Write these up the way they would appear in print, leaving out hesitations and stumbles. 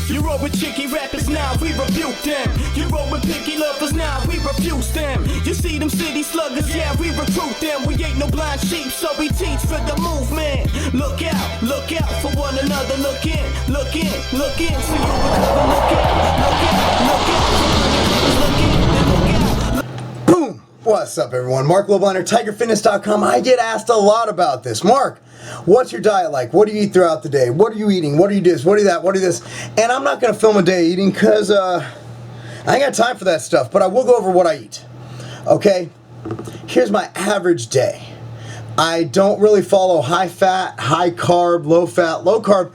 You roll with chicky rappers, now we rebuke them. You roll with picky lovers, now we refuse them. You see them city sluggers, yeah, we recruit them. We ain't no blind sheep, so we teach for the movement. Look out for one another. Look in, so you recover. Look out. Boom! What's up, everyone? Marc, Lobliner, TigerFitness.com. I get asked a lot about this. Marc, what's your diet like? What do you eat throughout the day? What are you eating? What do you do this? What do you that? What do you this? And I'm not going to film a day eating because I ain't got time for that stuff, but I will go over what I eat. Okay? Here's my average day. I don't really follow high fat, high carb, low fat, low carb.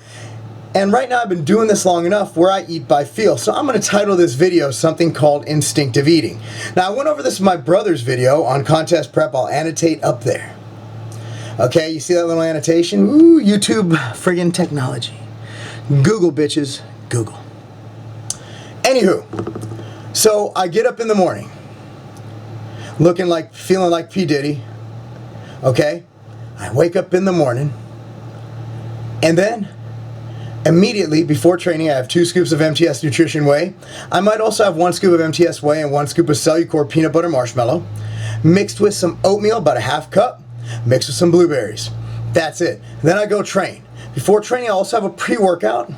And right now I've been doing this long enough where I eat by feel. So I'm going to title this video something called Instinctive Eating. Now I went over this in my brother's video on contest prep. I'll annotate up there. Okay, you see that little annotation? Ooh, YouTube friggin' technology. Google, bitches. Google. Anywho, so I get up in the morning feeling like P. Diddy. Okay? I wake up in the morning and then immediately before training, I have 2 scoops of MTS Nutrition Whey. I might also have 1 scoop of MTS Whey and 1 scoop of Cellucor Peanut Butter Marshmallow, mixed with some oatmeal, about a half cup, mixed with some blueberries. That's it. Then I go train. Before training, I also have a pre-workout.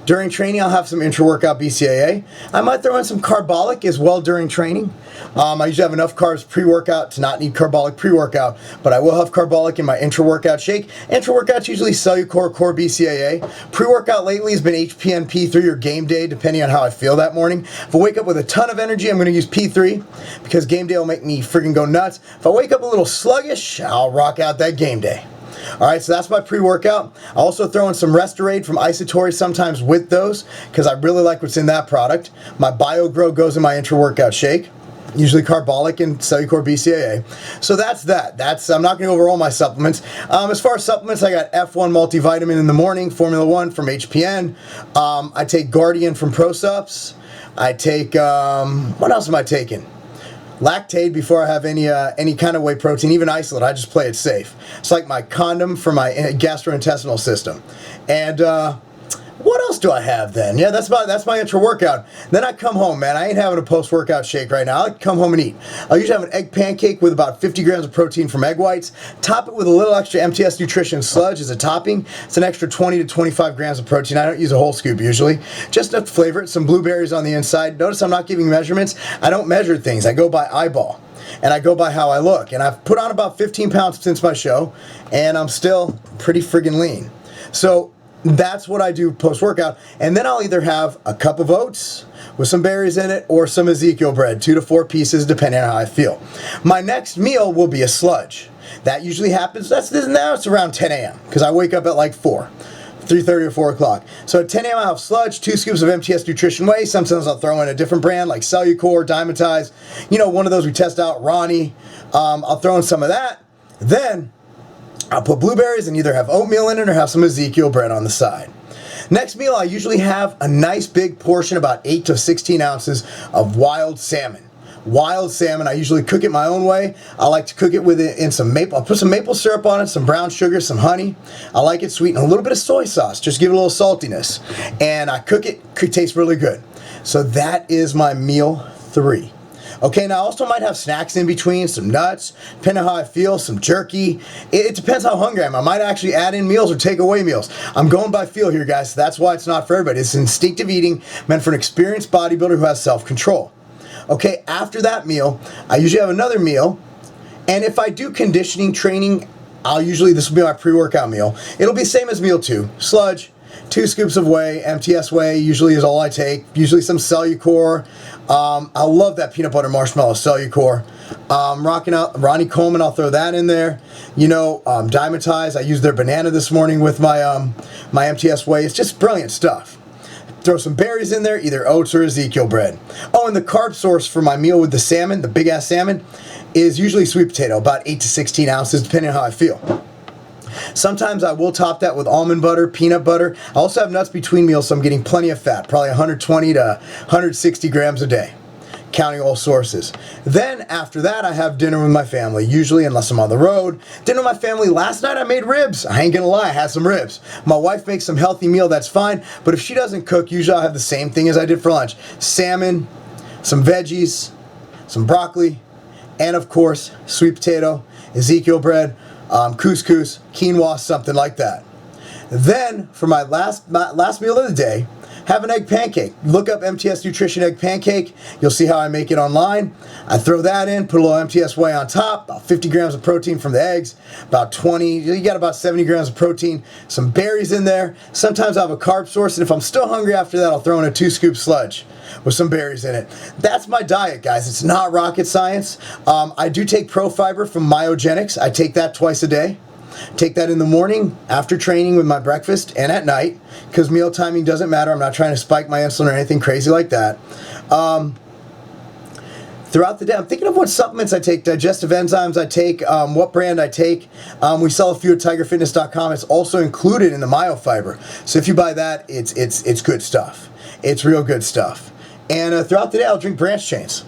During training, I'll have some intra-workout BCAA. I might throw in some carbolic as well during training. I usually have enough carbs pre-workout to not need carbolic pre-workout, but I will have carbolic in my intra-workout shake. Intra-workout's usually Cellucor Core BCAA. Pre-workout lately has been HPN P3 or Game Day, depending on how I feel that morning. If I wake up with a ton of energy, I'm going to use P3 because Game Day will make me friggin' go nuts. If I wake up a little sluggish, I'll rock out that Game Day. Alright, so that's my pre-workout. I also throw in some Restorade from Isotory sometimes with those because I really like what's in that product. My BioGrow goes in my intra-workout shake. Usually carbolic and Cellucor BCAA. So that's that. I'm not going to go over all my supplements. As far as supplements, I got F1 multivitamin in the morning, Formula 1 from HPN. I take Guardian from ProSups. I take, what else am I taking? Lactate before I have any kind of whey protein, even isolate. I just play it safe. It's like my condom for my gastrointestinal system. And what else do I have then? Yeah, that's my intra-workout. Then I come home, man. I ain't having a post-workout shake right now. I come home and eat. I usually have an egg pancake with about 50 grams of protein from egg whites. Top it with a little extra MTS Nutrition sludge as a topping. It's an extra 20 to 25 grams of protein. I don't use a whole scoop usually. Just enough to flavor it. Some blueberries on the inside. Notice I'm not giving measurements. I don't measure things. I go by eyeball. And I go by how I look. And I've put on about 15 pounds since my show. And I'm still pretty friggin' lean. So that's what I do post-workout, and then I'll either have a cup of oats with some berries in it or some Ezekiel bread, 2 to 4 pieces depending on how I feel. My next meal will be a sludge. That usually happens, now it's around 10 a.m. because I wake up at like 3:30 or 4 o'clock. So at 10 a.m. I'll have sludge, 2 scoops of MTS Nutrition Whey. Sometimes I'll throw in a different brand like Cellucor, Dimetize, one of those we test out, Ronnie. I'll throw in some of that. Then I'll put blueberries and either have oatmeal in it or have some Ezekiel bread on the side. Next meal, I usually have a nice big portion, about 8 to 16 ounces of wild salmon. Wild salmon, I usually cook it my own way. I like to cook it in some maple. I'll put some maple syrup on it, some brown sugar, some honey. I like it sweet and a little bit of soy sauce, just give it a little saltiness. And I cook it, it tastes really good. So that is my meal 3. Okay, now I also might have snacks in between, some nuts, depending on how I feel, some jerky. It depends how hungry I am. I might actually add in meals or take away meals. I'm going by feel here, guys, so that's why it's not for everybody. It's instinctive eating, meant for an experienced bodybuilder who has self-control. Okay, after that meal, I usually have another meal, and if I do conditioning training, this will be my pre-workout meal. It'll be the same as meal 2, sludge, 2 scoops of whey, MTS Whey usually is all I take. Usually some Cellucor. I love that peanut butter marshmallow Cellucor. Rocking out Ronnie Coleman, I'll throw that in there. Dimetize, I used their banana this morning with my my MTS Whey. It's just brilliant stuff. Throw some berries in there, either oats or Ezekiel bread. Oh, and the carb source for my meal with the salmon, the big ass salmon, is usually sweet potato, about 8 to 16 ounces, depending on how I feel. Sometimes I will top that with almond butter, peanut butter. I also have nuts between meals, so I'm getting plenty of fat, probably 120 to 160 grams a day. counting all sources. Then after that, I have dinner with my family, usually unless I'm on the road. Dinner with my family. Last night I made ribs. I ain't gonna lie, I had some ribs. My wife makes some healthy meal, that's fine, but if she doesn't cook, usually I'll have the same thing as I did for lunch. Salmon, some veggies, some broccoli, and of course, sweet potato, Ezekiel bread, couscous, quinoa, something like that. Then, for my last meal of the day, have an egg pancake. Look up MTS Nutrition Egg Pancake. You'll see how I make it online. I throw that in, put a little MTS whey on top, about 50 grams of protein from the eggs, about 20, you got about 70 grams of protein, some berries in there. Sometimes I have a carb source, and if I'm still hungry after that, I'll throw in a 2-scoop sludge with some berries in it. That's my diet, guys. It's not rocket science. I do take ProFiber from Myogenics. I take that twice a day. Take that in the morning, after training with my breakfast, and at night, because meal timing doesn't matter. I'm not trying to spike my insulin or anything crazy like that. Throughout the day, I'm thinking of what supplements I take, digestive enzymes I take, what brand I take. We sell a few at tigerfitness.com. It's also included in the MyoFiber. So if you buy that, it's good stuff. It's real good stuff. And throughout the day, I'll drink branch chains.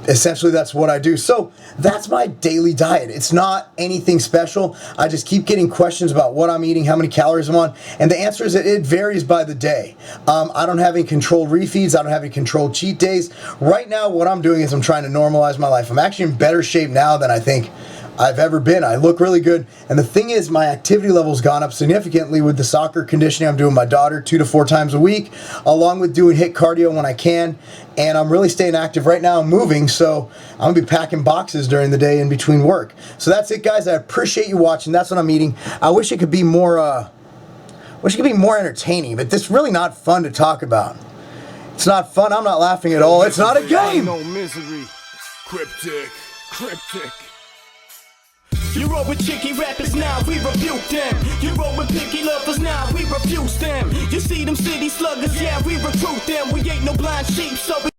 Essentially that's what I do. So that's my daily diet. It's not anything special. I just keep getting questions about what I'm eating, how many calories I'm on, and the answer is that it varies by the day. I don't have any controlled refeeds. I don't have any controlled cheat days. Right now what I'm doing is I'm trying to normalize my life. I'm actually in better shape now than I think I've ever been. I look really good, and the thing is, my activity level's gone up significantly with the soccer conditioning I'm doing with my daughter 2 to 4 times a week, along with doing HIIT cardio when I can, and I'm really staying active right now. I'm moving, so I'm gonna be packing boxes during the day in between work. So that's it, guys. I appreciate you watching. That's what I'm eating. I wish it could be more entertaining, but this is really not fun to talk about. It's not fun. I'm not laughing at all. It's not a game. No misery. Cryptic. You roll with chicky rappers, now we rebuke them. You roll with picky lovers, now we refuse them. You see them city sluggers, yeah, we recruit them. We ain't no blind sheep, so we